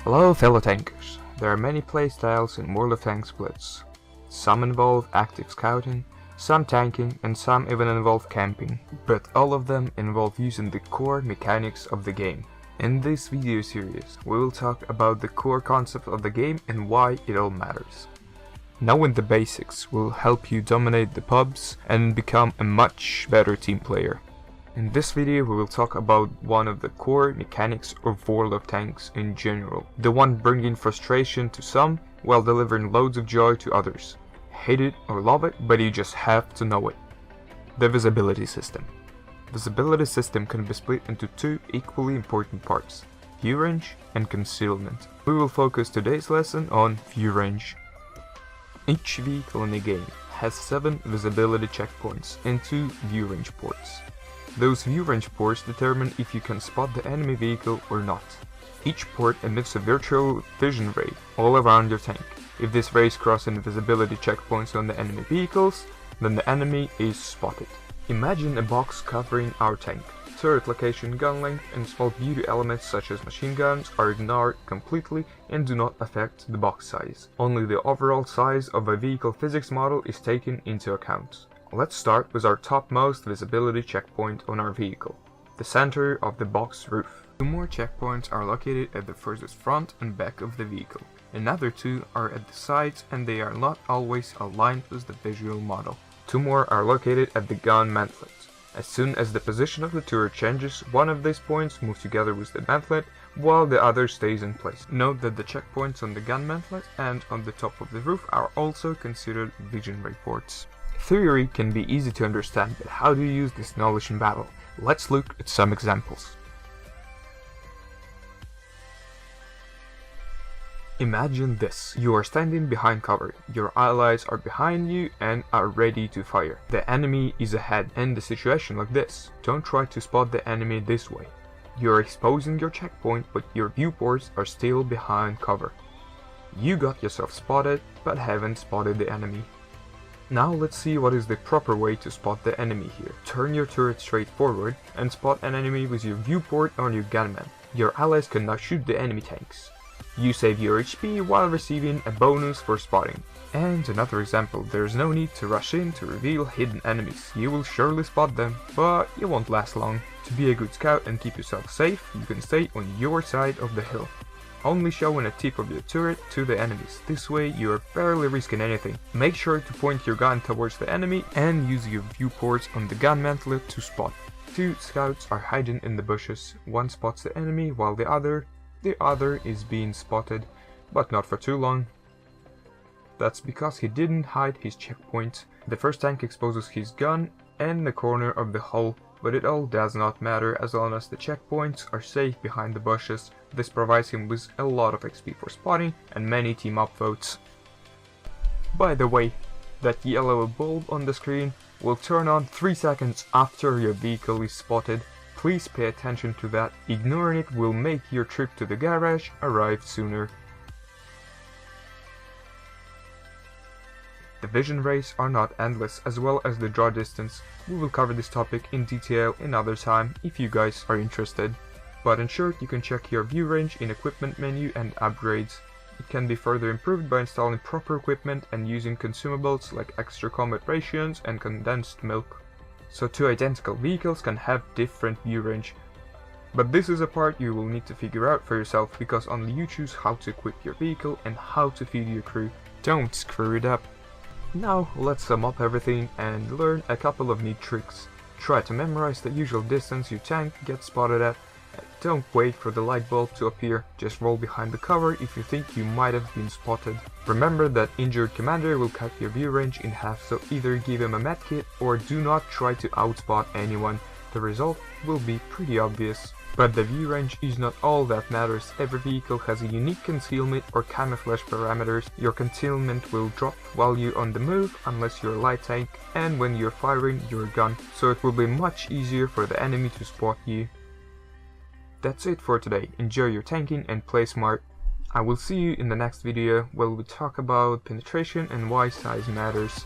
Hello fellow tankers. There are many playstyles in World of Tanks Blitz. Some involve active scouting, some tanking, and some even involve camping, but all of them involve using the core mechanics of the game. In this video series, we will talk about the core concept of the game and why it all matters. Knowing the basics will help you dominate the pubs and become a much better team player. In this video we will talk about one of the core mechanics of World of Tanks in general, the one bringing frustration to some while delivering loads of joy to others. Hate it or love it, but you just have to know it. The visibility system. Visibility system can be split into two equally important parts, view range and concealment. We will focus today's lesson on view range. Each vehicle in the game has 7 visibility checkpoints and 2 view range ports. Those view range ports determine if you can spot the enemy vehicle or not. Each port emits a virtual vision ray all around your tank. If this ray is crossing visibility checkpoints on the enemy vehicles, then the enemy is spotted. Imagine a box covering our tank. Turret location, gun length, and small beauty elements such as machine guns are ignored completely and do not affect the box size. Only the overall size of a vehicle physics model is taken into account. Let's start with our topmost visibility checkpoint on our vehicle, the center of the box roof. 2 more checkpoints are located at the furthest front and back of the vehicle. Another 2 are at the sides and they are not always aligned with the visual model. 2 more are located at the gun mantlet. As soon as the position of the turret changes, one of these points moves together with the mantlet while the other stays in place. Note that the checkpoints on the gun mantlet and on the top of the roof are also considered vision ray ports. Theory can be easy to understand, but how do you use this knowledge in battle? Let's look at some examples. Imagine this. You are standing behind cover. Your allies are behind you and are ready to fire. The enemy is ahead. In the situation like this, don't try to spot the enemy this way. You are exposing your checkpoint, but your viewports are still behind cover. You got yourself spotted, but haven't spotted the enemy. Now let's see what is the proper way to spot the enemy here. Turn your turret straight forward and spot an enemy with your viewport on your gunman. Your allies can now shoot the enemy tanks. You save your HP while receiving a bonus for spotting. And another example, there's no need to rush in to reveal hidden enemies. You will surely spot them, but you won't last long. To be a good scout and keep yourself safe, you can stay on your side of the hill, only showing a tip of your turret to the enemies. This way you are barely risking anything. Make sure to point your gun towards the enemy and use your viewports on the gun mantlet to spot. 2 scouts are hiding in the bushes. One spots the enemy while the other is being spotted, but not for too long. That's because he didn't hide his checkpoint. The first tank exposes his gun and the corner of the hull, but it all does not matter as long as the checkpoints are safe behind the bushes. This provides him with a lot of XP for spotting and many team up votes. By the way, that yellow bulb on the screen will turn on 3 seconds after your vehicle is spotted. Please pay attention to that. Ignoring it will make your trip to the garage arrive sooner. The vision rays are not endless, as well as the draw distance. We will cover this topic in detail another time if you guys are interested. But in short, you can check your view range in equipment menu and upgrades. It can be further improved by installing proper equipment and using consumables like extra combat rations and condensed milk. So 2 identical vehicles can have different view range. But this is a part you will need to figure out for yourself, because only you choose how to equip your vehicle and how to feed your crew. Don't screw it up. Now let's sum up everything and learn a couple of neat tricks. Try to memorize the usual distance your tank gets spotted at. Don't wait for the light bulb to appear, just roll behind the cover if you think you might have been spotted. Remember that injured commander will cut your view range in half, so either give him a medkit or do not try to outspot anyone. The result will be pretty obvious. But the view range is not all that matters. Every vehicle has a unique concealment or camouflage parameters. Your concealment will drop while you're on the move unless you're a light tank, and when you're firing your gun, so it will be much easier for the enemy to spot you. That's it for today. Enjoy your tanking and play smart. I will see you in the next video where we talk about penetration and why size matters.